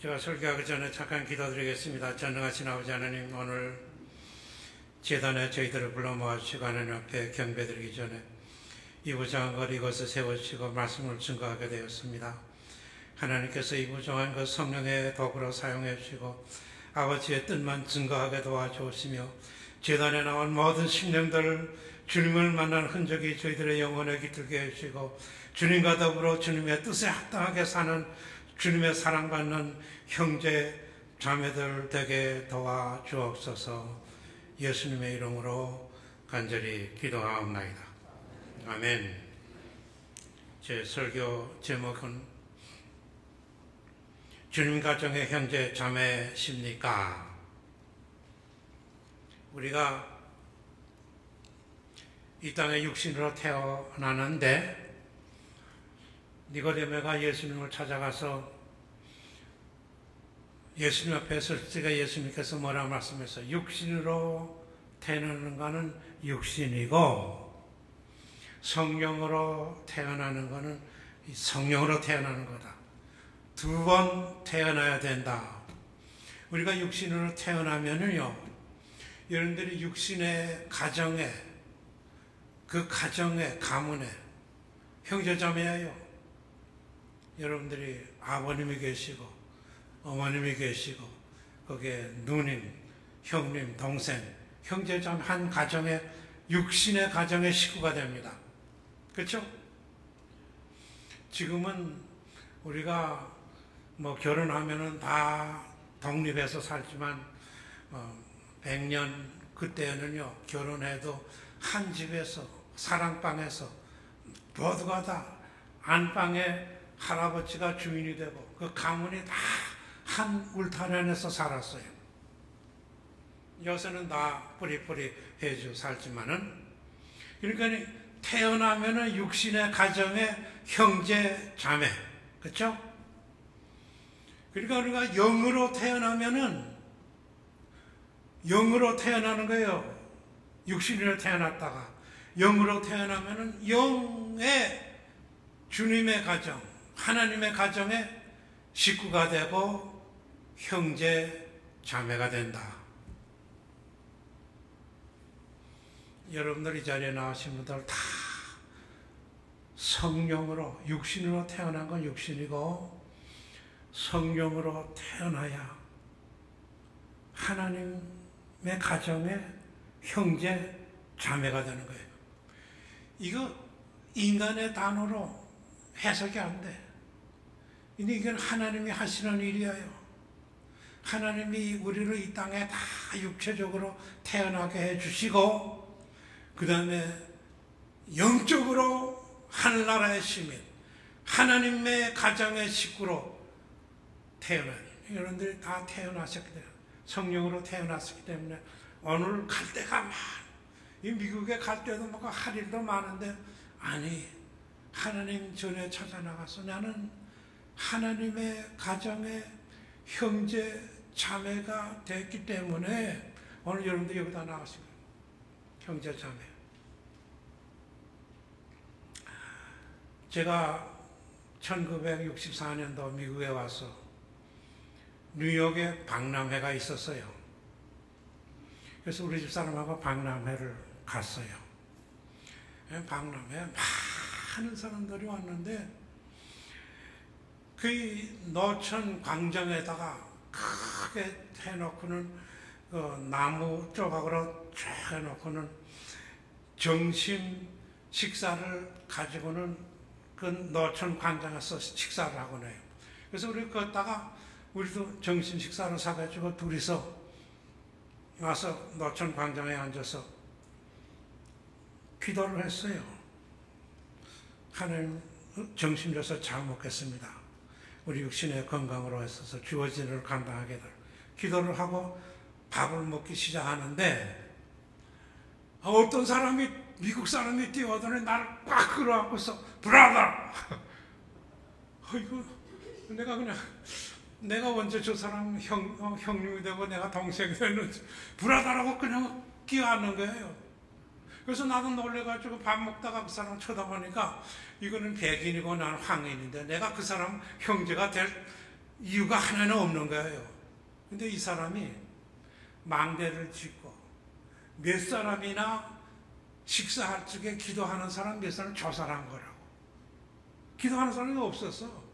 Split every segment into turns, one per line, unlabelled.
제가 설교하기 전에 잠깐 기도드리겠습니다. 전능하신 아버지 하나님, 오늘 제단에 저희들을 불러 모아주시고 하나님 앞에 경배드리기 전에 이 부정한 것 이것을 세워주시고 말씀을 증거하게 되었습니다. 하나님께서 이 부정한 것 성령의 도구로 사용해 주시고 아버지의 뜻만 증거하게 도와주시며 제단에 나온 모든 심령들 주님을 만난 흔적이 저희들의 영혼에 깃들게 해주시고 주님과 더불어 주님의 뜻에 합당하게 사는 주님의 사랑받는 형제 자매들 되게 도와주옵소서. 예수님의 이름으로 간절히 기도하옵나이다. 아멘. 제 설교 제목은 주님 가정의 형제 자매십니까? 우리가 이 땅에 육신으로 태어나는데 니고데모가 예수님을 찾아가서 예수님 앞에 설 때 예수님께서 뭐라 말씀하셨어요? 육신으로 태어나는 것은 육신이고 성령으로 태어나는 것은 성령으로 태어나는 거다. 두 번 태어나야 된다. 우리가 육신으로 태어나면은요, 여러분들이 육신의 가정에, 그 가정의 가문에 형제자매예요. 여러분들이 아버님이 계시고 어머님이 계시고 거기에 누님, 형님, 동생, 형제자매 한 가정의 육신의 가정의 식구가 됩니다. 그렇죠? 지금은 우리가 뭐 결혼하면은 다 독립해서 살지만 100년 그때는요, 결혼해도 한 집에서 사랑방에서 모두가 다 안방에 할아버지가 주인이 되고 그 가문이 다 한 울타리 안에서 살았어요. 요새는 다 뿌리뿌리 해주 살지만은, 그러니까 태어나면은 육신의 가정의 형제 자매, 그렇죠? 그러니까 우리가 영으로 태어나면은 영으로 태어나는 거예요. 육신으로 태어났다가 영으로 태어나면은 영의 주님의 가정, 하나님의 가정의 식구가 되고 형제 자매가 된다. 여러분들 이 자리에 나오신 분들 다 성령으로, 육신으로 태어난 건 육신이고 성령으로 태어나야 하나님의 가정의 형제 자매가 되는 거예요. 이거 인간의 단어로 해석이 안 돼. 근데 이건 하나님이 하시는 일이에요. 하나님이 우리를 이 땅에 다 육체적으로 태어나게 해주시고 그 다음에 영적으로 하늘나라의 시민, 하나님의 가정의 식구로 태어나요. 여러분들이 다 태어나셨기 때문에, 성령으로 태어났기 때문에 오늘 갈 데가 많아. 이 미국에 갈 때도 뭐가 할 일도 많은데, 아니, 하나님 전에 찾아나가서 나는 하나님의 가정의 형제 자매가 됐기 때문에 오늘 여러분들 여기다 나가신 거예요. 형제 자매. 제가 1964년도 미국에 와서 뉴욕에 박람회가 있었어요. 그래서 우리 집사람하고 박람회를 갔어요. 박람회에 많은 사람들이 왔는데 그 노천 광장에다가 크게 해놓고는 나무 조각으로 쭉 해놓고는 점심 식사를 가지고는 그 노천 광장에서 식사를 하곤 해요. 그래서 우리 걷다가 우리도 점심 식사를 사가지고 둘이서 와서 노천 광장에 앉아서 기도를 했어요. 하나님, 점심 줘서 잘 먹겠습니다. 우리 육신의 건강으로 있어서 주어진 일을 감당하게 될 기도를 하고 밥을 먹기 시작하는데 어떤 사람이, 미국 사람이 뛰어오더니 나를 꽉 끌어안고서 브라더! 이거 내가 언제 저 사람 형님이 되고 내가 동생이 되는지 브라더라고 그냥 끼어앉는 거예요. 그래서 나도 놀래가지고 밥 먹다가 그 사람 쳐다보니까 이거는 백인이고 나는 황인인데 내가 그 사람 형제가 될 이유가 하나는 없는 거예요. 근데 이 사람이 망대를 짓고 몇 사람이나 식사할 적에 기도하는 사람 몇 사람 조사를 한 거라고. 기도하는 사람이 없었어.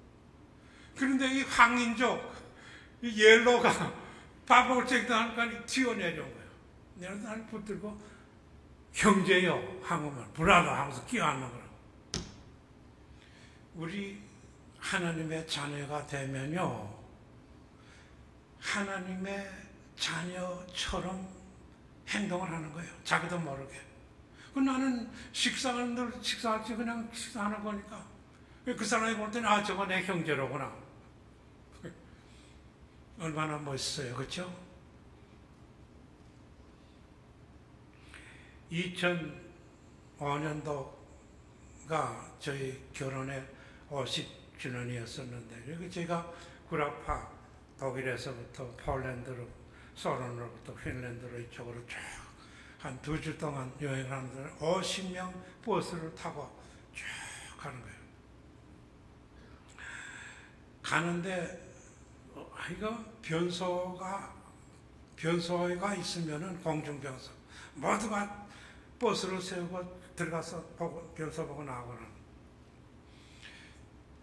그런데 이 황인족, 이 옐로가 밥 먹을 때 하니까 튀어내려온 거예요. 내가 날 붙들고 형제요 한국말 브라더 하면서 끼어앉는 거라고. 우리 하나님의 자녀가 되면요, 하나님의 자녀처럼 행동을 하는 거예요. 자기도 모르게. 나는 식사할 때 그냥 식사하는 거니까 그 사람이 볼 때는 아, 저거 내 형제로구나. 얼마나 멋있어요. 그렇죠? 2005년도가 저희 결혼의 50주년이었었는데, 그리고 제가 구라파 독일에서부터 폴란드로, 소련으로부터 핀란드로 이쪽으로 쭉 한 2주 동안 여행을 하는데 50명 버스를 타고 쭉 가는 거예요. 가는데 이거 변소가 있으면은 공중변소 모두가 버스를 세우고 들어가서 변소 보고 나오거나.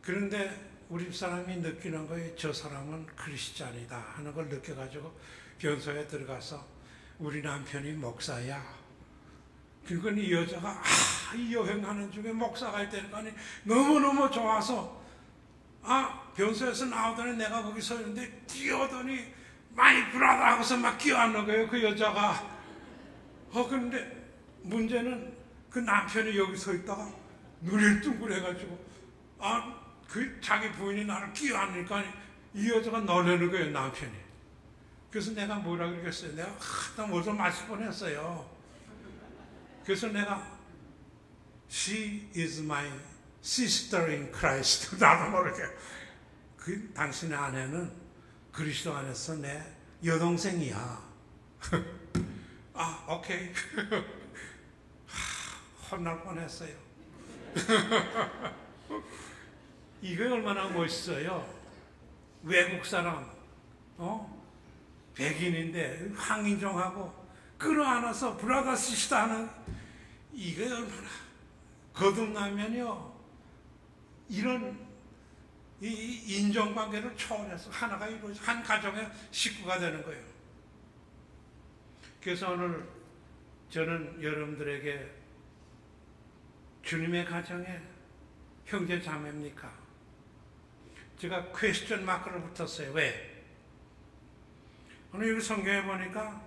그런데 우리 사람이 느끼는 거에 저 사람은 크리스찬이다 하는 걸 느껴가지고 변소에 들어가서 우리 남편이 목사야. 그러니까 이 여자가 이 여행하는 중에 목사가 있다니까 너무너무 좋아서 변소에서 나오더니 내가 거기 서 있는데 뛰어오더니 많이 불하다 하고서 막 끼어앉는 거예요. 그 여자가. 그런데 문제는 그 남편이 여기 서 있다가 눈이 둥글해가지고 그 자기 부인이 나를 끼어앉으니까 이 여자가 놀라는 거예요, 남편이. 그래서 내가 뭐라 그러겠어요? 내가 어디서 맞을 뻔했어요. 그래서 내가 She is my sister in Christ. 나도 모르게. 당신의 아내는 그리스도 안에서 내 여동생이야. 오케이. 혼날 뻔했어요. 이게 얼마나 멋있어요. 외국 사람, 백인인데 황인종하고 끌어안아서 브라더 시스터 하는, 이게 얼마나 거듭나면요, 이런 이 인종관계를 초월해서 하나가 이루어져 한 가정의 식구가 되는 거예요. 그래서 오늘 저는 여러분들에게 주님의 가정에 형제 자매입니까? 제가 퀘스천 마크를 붙였어요. 왜? 오늘 여기 성경에 보니까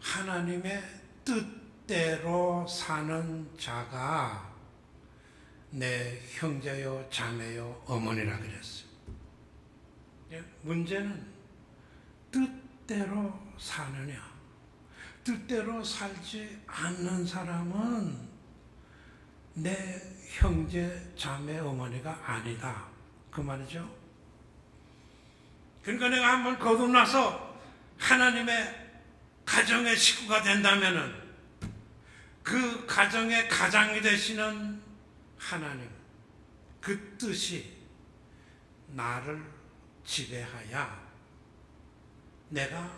하나님의 뜻대로 사는 자가 내 형제요 자매요 어머니라 그랬어요. 문제는 뜻대로 사느냐, 뜻대로 살지 않는 사람은 내 형제 자매 어머니가 아니다, 그 말이죠. 그러니까 내가 한번 거듭나서 하나님의 가정의 식구가 된다면은 그 가정의 가장이 되시는 하나님, 그 뜻이 나를 지배하여 내가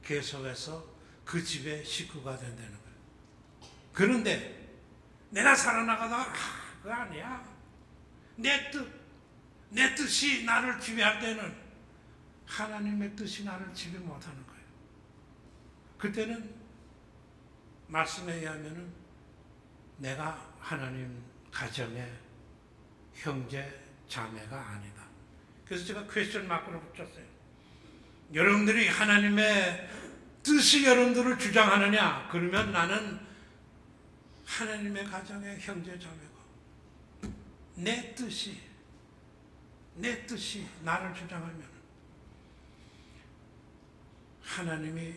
계속해서 그 집의 식구가 된다는 거예요. 그런데 내가 살아나가다가 그거 아니야. 내 뜻이 나를 지배할 때는 하나님의 뜻이 나를 지배 못하는 거예요. 그때는 말씀에 의하면은 내가 하나님 가정의 형제 자매가 아니다. 그래서 제가 퀘스천 마크를 붙였어요. 여러분들이 하나님의 뜻이 여러분들을 주장하느냐? 그러면 나는 하나님의 가정의 형제 자매고, 내 뜻이 나를 주장하면 하나님이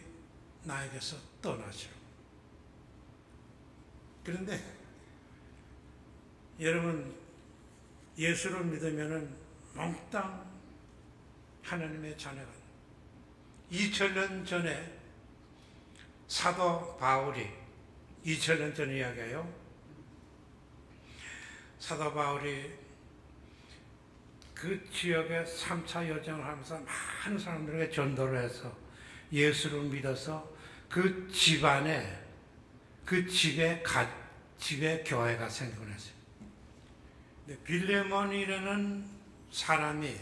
나에게서 떠나죠. 그런데 여러분, 예수를 믿으면은 몽땅 하나님의 자녀가, 2000년 전에 사도 바울이, 2000년 전 이야기예요. 사도 바울이 그 지역에 3차 여정을 하면서 많은 사람들에게 전도를 해서 예수를 믿어서 그 집안에, 그 집에 교회가 생기곤 했어요. 빌레몬이라는 사람이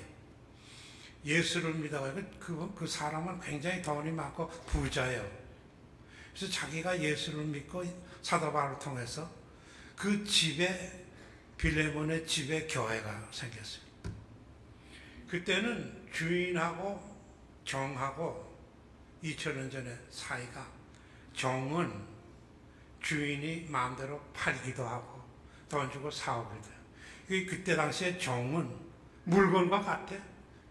예수를 믿어가지고 그 사람은 굉장히 돈이 많고 부자예요. 그래서 자기가 예수를 믿고 사도 바울을 통해서 그 집에, 빌레몬의 집에 교회가 생겼어요. 그때는 주인하고 종하고 2000년 전에 사이가, 종은 주인이 마음대로 팔기도 하고 돈 주고 사오기도 해요. 그때 당시에 종은 물건과 같아.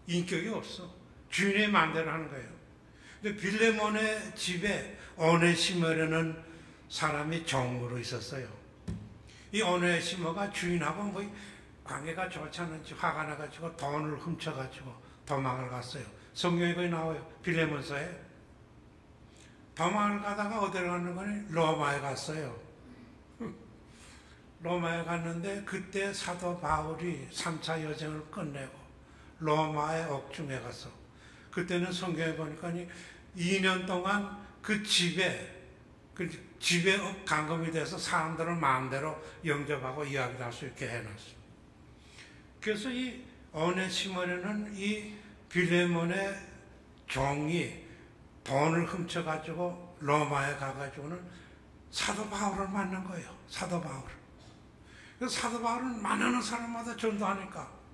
인격이 없어. 주인의 마음대로 하는 거예요. 근데 빌레몬의 집에 오네시모라는 사람이 종으로 있었어요. 이 오네시모가 주인하고 뭐 관계가 좋지 않은지 화가 나가지고 돈을 훔쳐가지고 도망을 갔어요. 성경에 거기 나와요. 빌레몬서에. 도망을 가다가 어디로 가는 거니? 로마에 갔어요. 로마에 갔는데 그때 사도 바울이 3차 여정을 끝내고 로마의 옥중에 가서, 그때는 성경에 보니까 2년 동안 그 집에 감금이 돼서 사람들을 마음대로 영접하고 이야기를 할 수 있게 해놨어요. 그래서 이 오네시모는 이 빌레몬의 종이 돈을 훔쳐가지고 로마에 가가지고는 사도 바울을 만난 거예요. 사도 바울을. 그래서 사도 바울은 만나는 사람마다 전도하니까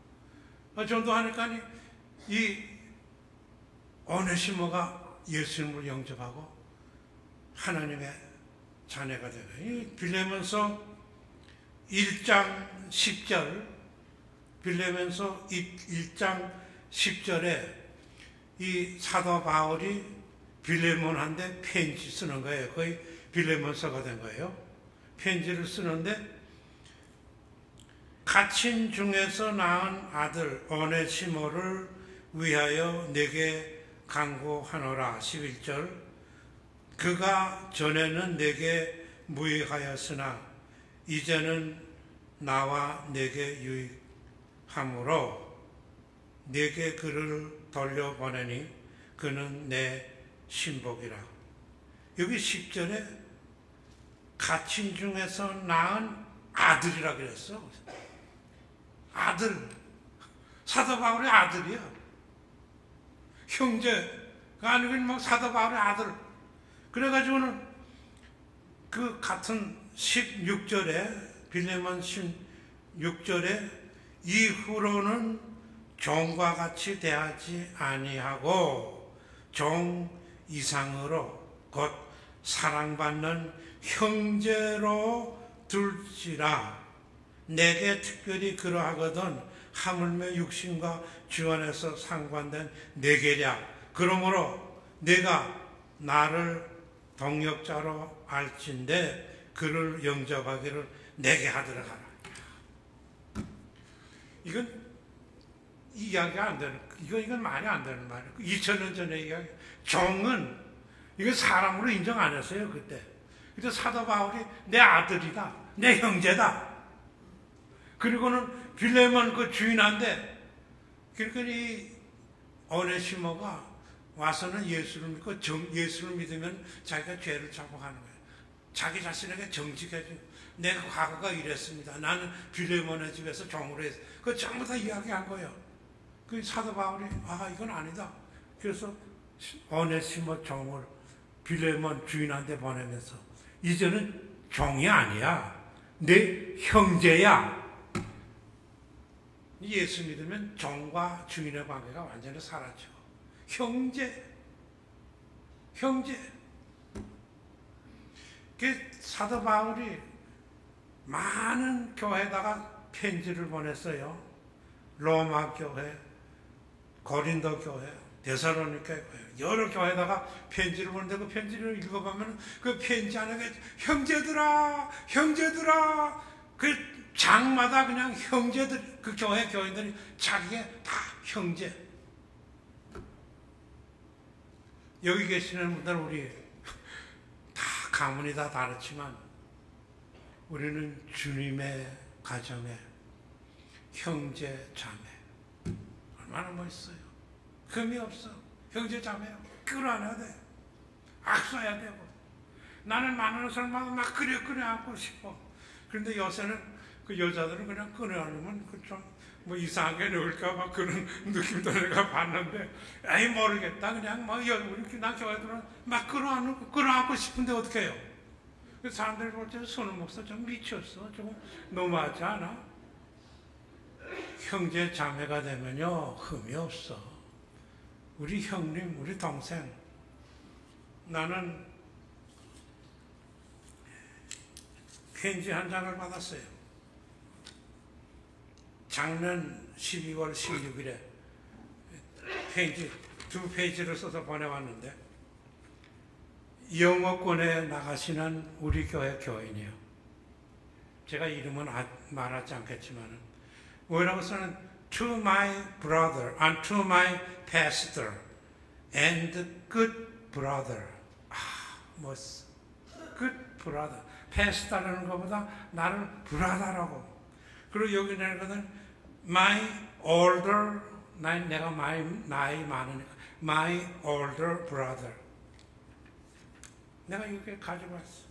이 오네시모가 예수님을 영접하고 하나님의 자녀가 되고, 이 빌레몬서 1장 10절, 빌레몬서 1장 10절에 이 사도 바울이 빌레몬한테 편지 쓰는 거예요. 거의 빌레몬서가 된 거예요. 편지를 쓰는데, 갇힌 중에서 낳은 아들 오네시모를 위하여 내게 간구하노라. 11절. 그가 전에는 내게 무익하였으나 이제는 나와 내게 유익하므로 내게 그를 돌려보내니 그는 내 신복이라. 여기 10절에 갇힌 중에서 낳은 아들이라 그랬어. 아들. 사도 바울의 아들이야. 형제가 아니고 뭐 사도 바울의 아들. 그래가지고는 그 같은 16절에, 빌레몬 16절에 이후로는 종과 같이 대하지 아니하고 종 이상으로 곧 사랑받는 형제로 둘지라. 내게 특별히 그러하거든 하물며 육신과 주 안에서 상관된 내게랴. 그러므로 내가 나를 동역자로 알진대 그를 영접하기를 내게 하도록 하라. 이건 이야기가 안 되는, 이건 말이 안 되는 말이에요. 2000년 전의 이야기. 종은 이거 사람으로 인정 안 했어요, 그때. 그래서 사도 바울이 내 아들이다, 내 형제다. 그리고는 빌레몬 그 주인한테, 그러니까 이 오네시모가 와서는 예수를 믿고 예수를 믿으면 자기가 죄를 자복하는 거예요. 자기 자신에게 정직해져. 내가 과거가 이랬습니다. 나는 빌레몬의 집에서 종으로 했어. 그거 전부 다 이야기한 거예요. 그 사도 바울이 이건 아니다. 그래서 오네시모 종을 빌레몬 주인한테 보내면서 이제는 종이 아니야. 내 형제야. 예수 믿으면 종과 주인의 관계가 완전히 사라져. 형제. 그 사도 바울이 많은 교회에다가 편지를 보냈어요. 로마 교회, 고린도 교회, 데살로니가 교회, 여러 교회에다가 편지를 보는데 그 편지를 읽어보면 그 편지 안에 형제들아, 그 장마다 그냥 형제들, 그 교인들이 자기의 다 형제. 여기 계시는 분들 우리 다 가문이 다 다르지만 우리는 주님의 가정의 형제 자매. 얼마나 멋있어요. 흠이 없어. 형제 자매요. 끌어안아야 돼. 악수해야 되고. 나는 만나는 사람마다 막 끌어 안고 싶어. 그런데 요새는 그 여자들은 그냥 끌어 안으면 좀 이상하게 넣을까봐 그런 느낌도 내가 봤는데, 에이, 모르겠다. 그냥 우리 나 교회들은 막 끌어 안고 싶은데 어떻게 해요? 그 사람들이 볼 때 손을 목사 좀 미쳤어. 좀 너무하지 않아? 형제 자매가 되면요, 흠이 없어. 우리 형님, 우리 동생. 나는 편지 한 장을 받았어요. 작년 12월 16일에 편지 2페이지를 써서 보내왔는데, 영어권에 나가시는 우리 교회 교인이에요. 제가 이름은 말하지 않겠지만, 뭐라고 써는 to my brother and to my pastor and good brother. 멋있어. good brother. pastor라는 것보다 나를 brother라고. 그리고 여기 내거든 my older, 내가 나이 많으니까 my older brother. 내가 이렇게 가지고 왔어.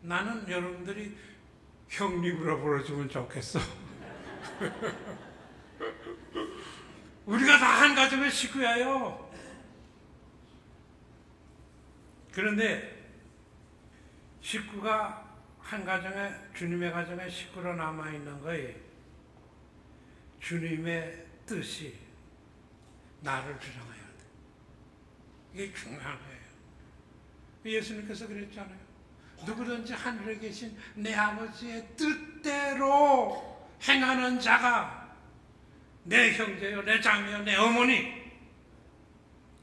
나는 여러분들이 형님으로 불러주면 좋겠어. 우리가 다 한 가정의 식구예요. 그런데 식구가 한 가정에, 주님의 가정에 식구로 남아있는 거에 주님의 뜻이 나를 주장해야 돼. 이게 중요한 거예요. 예수님께서 그랬잖아요. 누구든지 하늘에 계신 내 아버지의 뜻대로 행하는 자가 내 형제요, 내 자매요, 내 어머니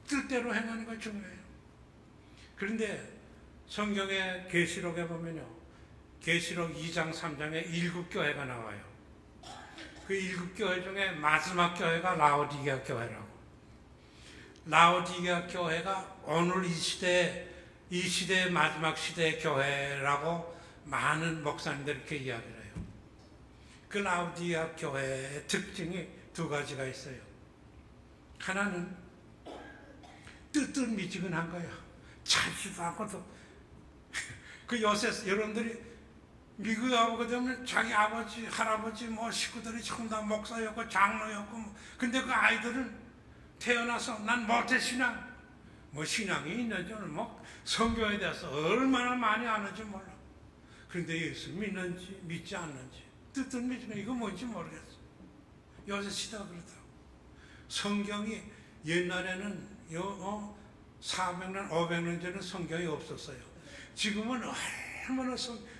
뜻대로 행하는 거 중요해요. 그런데 성경의 계시록에 보면요, 계시록 2장 3장에 7교회가 나와요. 그 7교회 중에 마지막 교회가 라오디게아 교회라고. 라오디게아 교회가 오늘 이 시대의 마지막 시대의 교회라고 많은 목사님들이 이렇게 이야기를 해요. 그 라오디게아 교회의 특징이 2가지가 있어요. 하나는 뜨뜻미지근한 거야. 차지도 않고도. 그 요새 여러분들이 미국에 가보게 되면 자기 아버지, 할아버지, 식구들이 전부 다 목사였고 장로였고, 근데 그 아이들은 태어나서 난 모태신앙, 신앙이 있는지 성경에 대해서 얼마나 많이 아는지 몰라. 그런데 예수 믿는지 믿지 않는지 뜨뜻미지근 이거 뭔지 모르겠어. 요새 시대가 그렇다고. 성경이 옛날에는 400년, 500년 전에 성경이 없었어요. 지금은 얼마나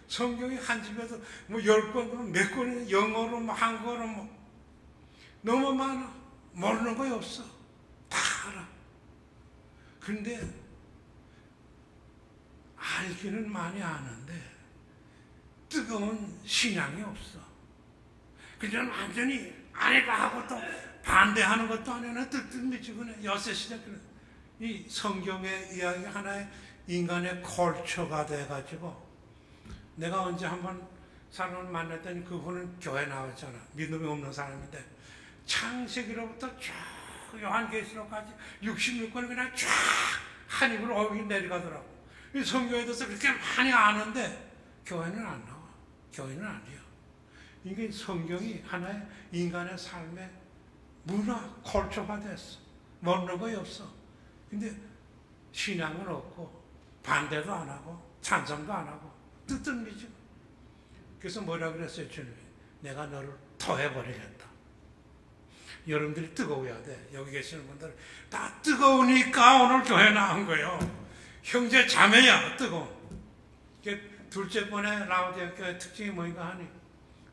성경이 한 집에도 10권, 몇 권이 영어로, 한국어로 너무 많아. 모르는 거이 없어. 다 알아. 근데 알기는 많이 아는데 뜨거운 신앙이 없어. 그냥 완전히 아니다 하고 또 반대하는 것도 아니라 뜨뜻미지근해. 요새 시대 이 성경의 이야기 하나의 인간의 컬처가 돼가지고, 내가 언제 한번 사람을 만났더니 그분은 교회 나왔잖아. 믿음이 없는 사람인데 창세기로부터 쭉 요한계시록까지 66권을 그냥 쫙 한 입으로 내려가더라고. 이 성경에 대해서 그렇게 많이 아는데 교회는 안 나와. 교회는 아니야. 이게 성경이 하나의 인간의 삶의 문화, 컬처가 됐어. 모르는 거이 없어. 근데 신앙은 없고 반대도 안 하고 찬성도 안 하고 뜨뜻미지고. 그래서 뭐라 그랬어요, 주님이? 내가 너를 토해버리겠다. 여러분들이 뜨거워야 돼. 여기 계시는 분들 다 뜨거우니까 오늘 교회 나온 거예요. 형제 자매야, 뜨거워. 둘째 번에 라오디게아 교회 특징이 뭔가 하니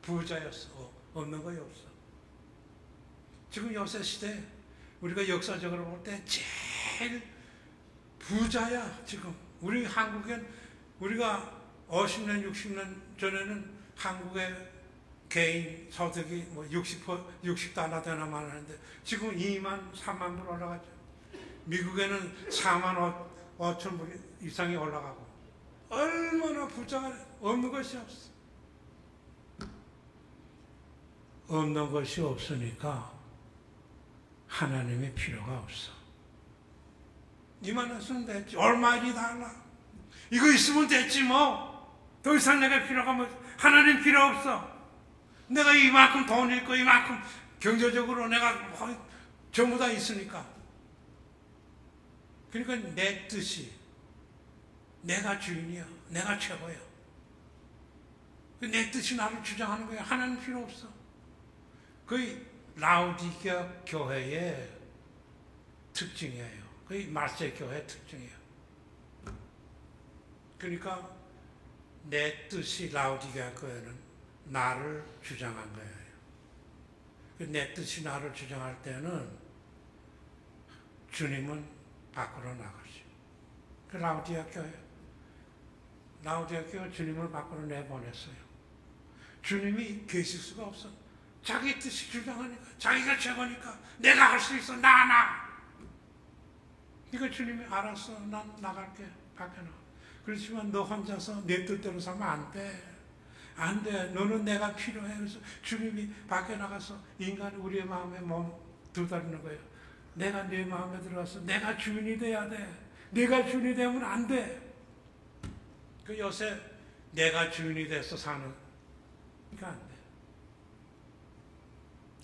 부자였어. 없는 거이 없어. 지금 요새 시대 우리가 역사적으로 볼 때 제일 부자야. 지금 우리 한국엔 우리가 50년 60년 전에는 한국의 개인 소득이 60달러 되나만 하는데 지금 2만 3만 불 올라가죠. 미국에는 4만 5천 불 이상이 올라가고. 얼마나 부자가 없는 것이 없어. 없는 것이 없으니까 하나님의 필요가 없어. 이만 했으면 됐지. 얼마일이 달라. 이거 있으면 됐지 뭐. 더 이상 내가 필요가 뭐. 하나님 필요 없어. 내가 이만큼 돈 있고 이만큼 경제적으로 내가 전부 다 있으니까. 그러니까 내 뜻이, 내가 주인이야. 내가 최고야. 내 뜻이 나를 주장하는 거야. 하나님 필요 없어. 거의 라우디게아 교회의 특징이에요. 거의 말세 교회의 특징이에요. 그러니까 내 뜻이 라우디게아 교회는 나를 주장한 거예요. 내 뜻이 나를 주장할 때는 주님은 밖으로 나가시. 그 라우디게아 교회, 라우디게아 교회 주님을 밖으로 내보냈어요. 주님이 계실 수가 없어. 자기 뜻이 주장하니까, 자기가 최고니까, 내가 할 수 있어, 나. 그러니까 주님이 알았어, 난 나갈게, 밖에 나가. 그렇지만 너 혼자서 내 뜻대로 살면 안 돼. 안 돼. 너는 내가 필요해. 그래서 주님이 밖에 나가서 인간이 우리의 마음에 두다리는 거예요. 내가 내 마음에 들어가서 내가 주인이 돼야 돼. 내가 주인이 되면 안 돼. 그 요새 내가 주인이 돼서 사는, 그러니까 안 돼.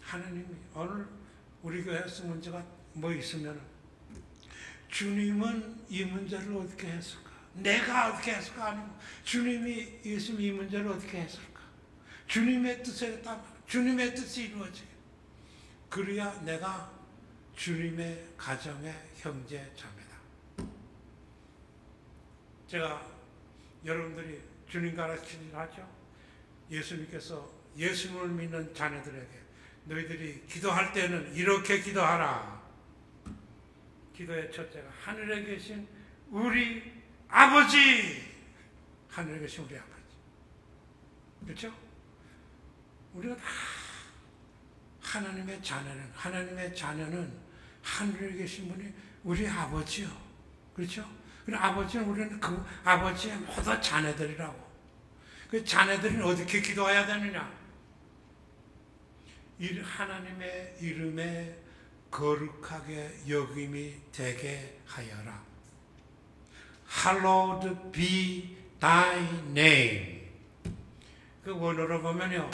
하나님이 오늘 우리 교회에서 문제가 뭐 있으면 주님은 이 문제를 어떻게 했을까? 내가 어떻게 했을까? 아니면 주님이 있으면 이 문제를 어떻게 했을까? 주님의 뜻에 따라 주님의 뜻이 이루어지게. 그래야 내가 주님의 가정의 형제 자매다. 제가 여러분들이 주님 가르치질 하죠. 예수님께서 예수님을 믿는 자녀들에게 너희들이 기도할 때는 이렇게 기도하라. 기도의 첫째가 하늘에 계신 우리 아버지. 하늘에 계신 우리 아버지. 그렇죠? 우리가 다 하나님의 자녀는 하늘에 계신 분이 우리 아버지요. 그렇죠? 그 아버지는 우리는 그 아버지의 모든 자녀들이라고. 그 자녀들은 어떻게 기도해야 되느냐? 하나님의 이름에 거룩하게 여김이 되게 하여라. Hallowed be thy name. 그 원어로 보면요.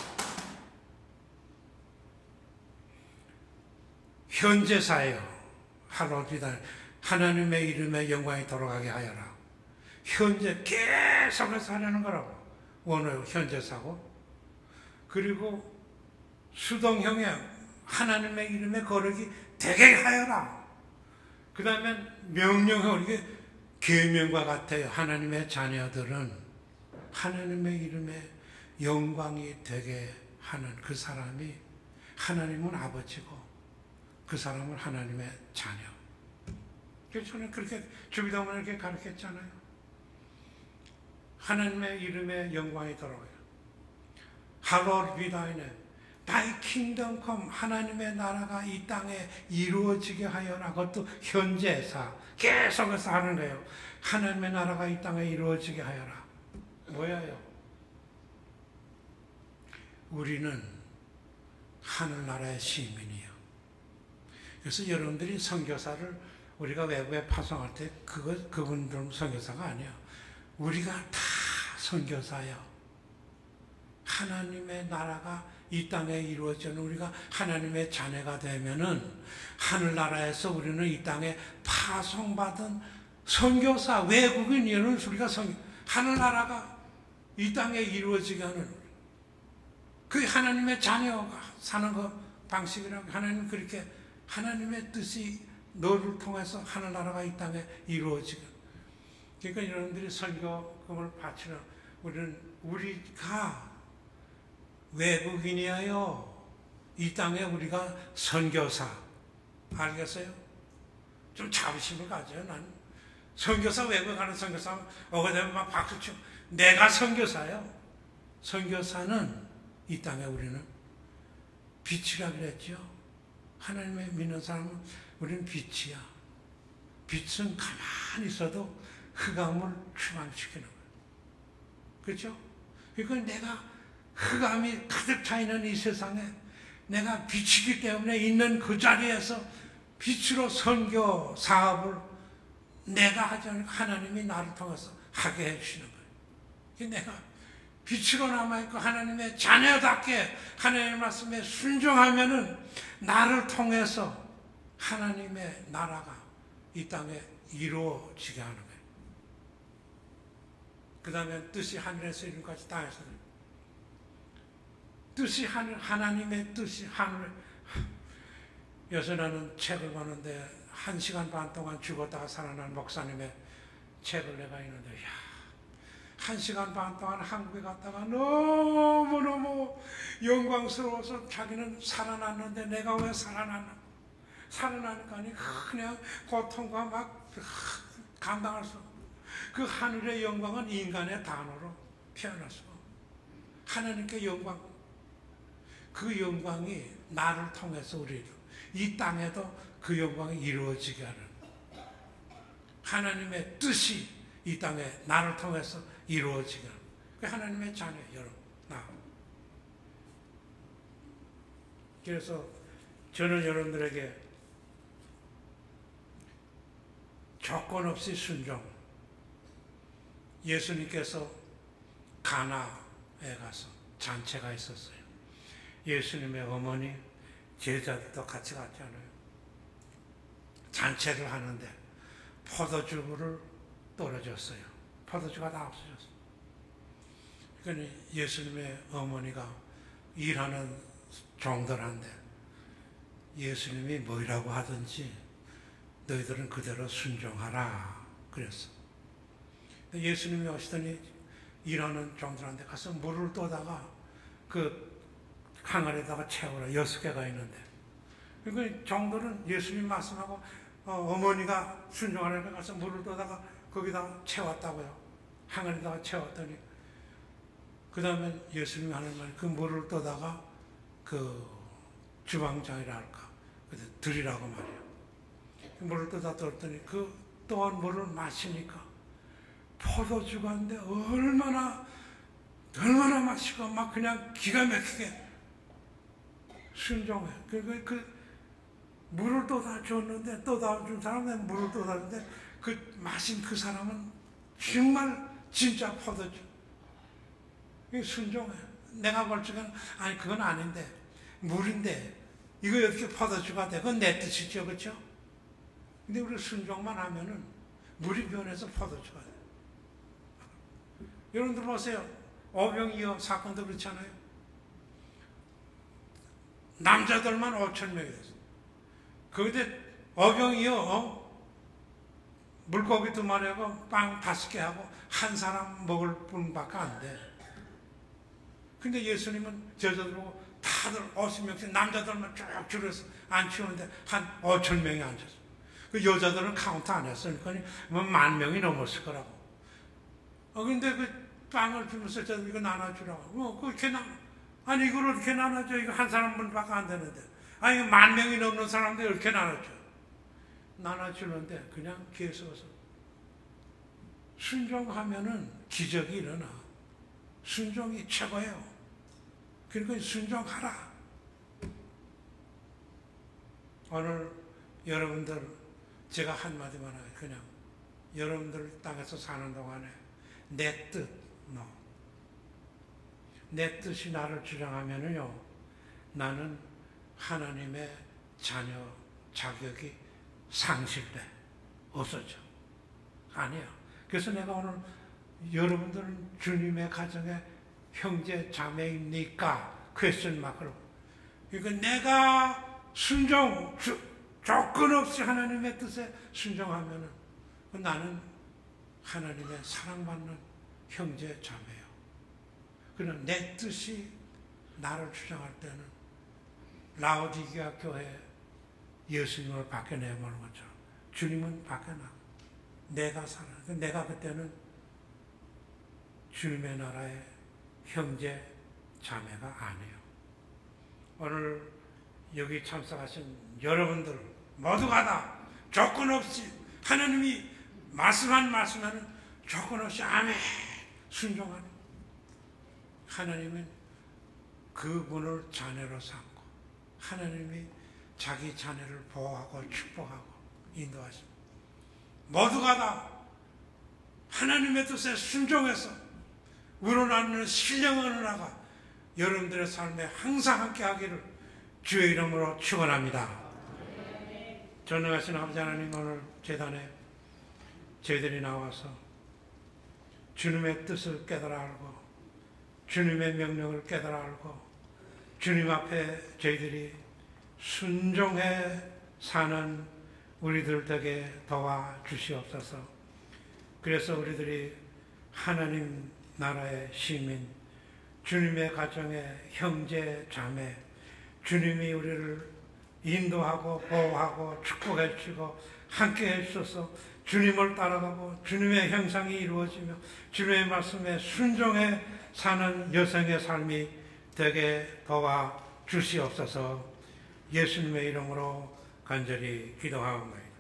현재사예요. Hallowed be thy name. 하나님의 이름에 영광이 돌아가게 하여라. 현재 계속해서 하려는 거라고. 원어 현재사고. 그리고 수동형의 하나님의 이름에 거룩이 되게 하여라. 그 다음에 명령형, 이게 계명과 같아요. 하나님의 자녀들은 하나님의 이름에 영광이 되게 하는 그 사람이 하나님은 아버지고 그 사람은 하나님의 자녀. 그래서 저는 그렇게 주기도문을 이렇게 가르쳤잖아요. 하나님의 이름에 영광이 돌아가요. Hallowed be thy name. Thy kingdom come. 하나님의 나라가 이 땅에 이루어지게 하여라. 그것도 현재사. 계속해서 하는 거예요. 하나님의 나라가 이 땅에 이루어지게 하여라. 뭐예요? 우리는 하늘나라의 시민이에요. 그래서 여러분들이 선교사를 우리가 외부에 파송할 때 그분들은 선교사가 아니에요. 우리가 다 선교사예요. 하나님의 나라가 이 땅에 이루어지는 우리가 하나님의 자녀가 되면은 하늘나라에서 우리는 이 땅에 파송받은 선교사, 외국인이는 우리가 하늘나라가 이 땅에 이루어지게 하는 그 하나님의 자녀가 사는 거 방식이라고. 하나님 그렇게 하나님의 뜻이 너를 통해서 하늘나라가 이 땅에 이루어지게. 그러니까 여러분들이 선교금을 바치는 우리가 외국인이에요. 이 땅에 우리가 선교사. 알겠어요? 좀 자부심을 가져요. 난 선교사, 외국에 가는 선교사 오게 되면 막 박수 치고 내가 선교사예요. 선교사는 이 땅에 우리는 빛이라 그랬죠. 하나님의 믿는 사람은 우리는 빛이야. 빛은 가만히 있어도 흑암을 추방시키는 거예요. 그렇죠? 그러니까 내가 흑암이 가득 차 있는 이 세상에 내가 빛이기 때문에 있는 그 자리에서 빛으로 선교 사업을 내가 하지 않고 하나님이 나를 통해서 하게 해주시는 거예요. 내가 빛으로 남아있고 하나님의 자녀답게 하나님의 말씀에 순종하면은 나를 통해서 하나님의 나라가 이 땅에 이루어지게 하는 거예요. 그 다음에 뜻이 하늘에서 이룬 것이 땅에서 이룬 뜻이 하나님의 뜻이 하늘에. 요새 나는 책을 보는데 1시간 반 동안 죽었다가 살아난 목사님의 책을 내가 읽는데, 야, 1시간 반 동안 한국에 갔다가 너무너무 영광스러워서 자기는 살아났는데 내가 왜 살아났나? 살아나니까 그냥 고통과 막 감당할 수 없고, 그 하늘의 영광은 인간의 단어로 표현할 수 없고, 하나님께 영광, 그 영광이 나를 통해서 우리를 이 땅에도 그 영광이 이루어지게 하는, 하나님의 뜻이 이 땅에 나를 통해서 이루어지게 하는, 그 하나님의 자녀 여러분, 나. 그래서 저는 여러분들에게 조건 없이 순종. 예수님께서 가나에 가서 잔치가 있었어요. 예수님의 어머니, 제자들도 같이 갔잖아요. 잔치를 하는데 포도주를 떨어졌어요. 포도주가 다 없어졌어요. 그러니까 예수님의 어머니가 일하는 종들한테 예수님이 뭐라고 하든지 너희들은 그대로 순종하라 그랬어. 예수님이 오시더니 일하는 종들한테 가서 물을 떠다가 그 항아리에다가 채우라. 6개가 있는데. 그러니까 종들은 예수님 말씀하고 어머니가 순종하라고 가서 물을 떠다가 거기다가 채웠다고요. 항아리에다가 채웠더니 그 다음에 예수님이 하는 말이 그 물을 떠다가 그 주방장이라 할까 드리라고 말이에요. 물을 떠다 떴더니 그 또한 물을 마시니까 포도주가 있는데 얼마나 마시고 막 그냥 기가 막히게 순종해. 그 물을 또다 줬는데, 또다 준 사람한테 물을 또다 줬는데, 그 마신 그 사람은 정말 진짜 포도주. 순종해. 내가 볼 적에는, 아니, 그건 아닌데, 물인데, 이거 어떻게 포도주가 돼? 그건 내 뜻이죠, 그렇죠? 근데 우리 순종만 하면은 물이 변해서 포도주가 돼. 여러분들 보세요. 오병이어 사건도 그렇잖아요. 남자들만 5,000명이 됐어요. 그런데 어병이요, 물고기 2마리하고 빵 5개 하고 한 사람 먹을 분밖에 안 돼. 근데 예수님은 저자들하고 다들 50명씩 남자들만 쭉 줄여서 앉히는데 한 5,000명이 앉았어요. 그 여자들은 카운트 안 했어요. 그러니까 뭐 10,000명이 넘었을 거라고. 근데 그 빵을 주면서 저들 이거 나눠주라고. 그렇게 아니, 이걸 어떻게 나눠줘? 이거 한 사람분밖에 안 되는데. 아니, 10,000명이 넘는 사람들 이렇게 나눠줘. 나눠주는데 그냥 계속해서 순종하면은 기적이 일어나. 순종이 최고예요. 그러니까 순종하라. 오늘 여러분들 제가 한마디만 하요. 그냥 여러분들 땅에서 사는 동안에 내 뜻, 내 뜻이 나를 주장하면은요, 나는 하나님의 자녀 자격이 상실돼. 없어져. 아니야. 그래서 내가 오늘 여러분들은 주님의 가정에 형제 자매입니까? 퀘스천 마크로. 그러니까 내가 순종, 조건 없이 하나님의 뜻에 순종하면은 나는 하나님의 사랑받는 형제 자매요. 그러나 내 뜻이 나를 주장할 때는 라오디게아 교회 예수님을 밖에 내보는 것처럼 주님은 밖에 나. 내가 살아. 내가 그때는 주님의 나라의 형제 자매가 아니에요. 오늘 여기 참석하신 여러분들 모두가 다 조건 없이 하나님이 말씀하는 조건 없이 아멘 순종하는 하나님은 그분을 자녀로 삼고 하나님이 자기 자녀를 보호하고 축복하고 인도하십니다. 모두가 다 하나님의 뜻에 순종해서 우러나는 신령한 은혜가 여러분들의 삶에 항상 함께하기를 주의 이름으로 축원합니다. 전능하신 아버지 하나님, 오늘 제단에 저희들이 나와서 주님의 뜻을 깨달아 알고 주님의 명령을 깨달아 알고 주님 앞에 저희들이 순종해 사는 우리들 되게 도와주시옵소서. 그래서 우리들이 하나님 나라의 시민, 주님의 가정의 형제 자매, 주님이 우리를 인도하고 보호하고 축복해 주시고 함께 해주셔서 주님을 따라가고 주님의 형상이 이루어지며 주님의 말씀에 순종해 사는 여성의 삶이 되게 도와주시옵소서. 예수님의 이름으로 간절히 기도하옵나이다.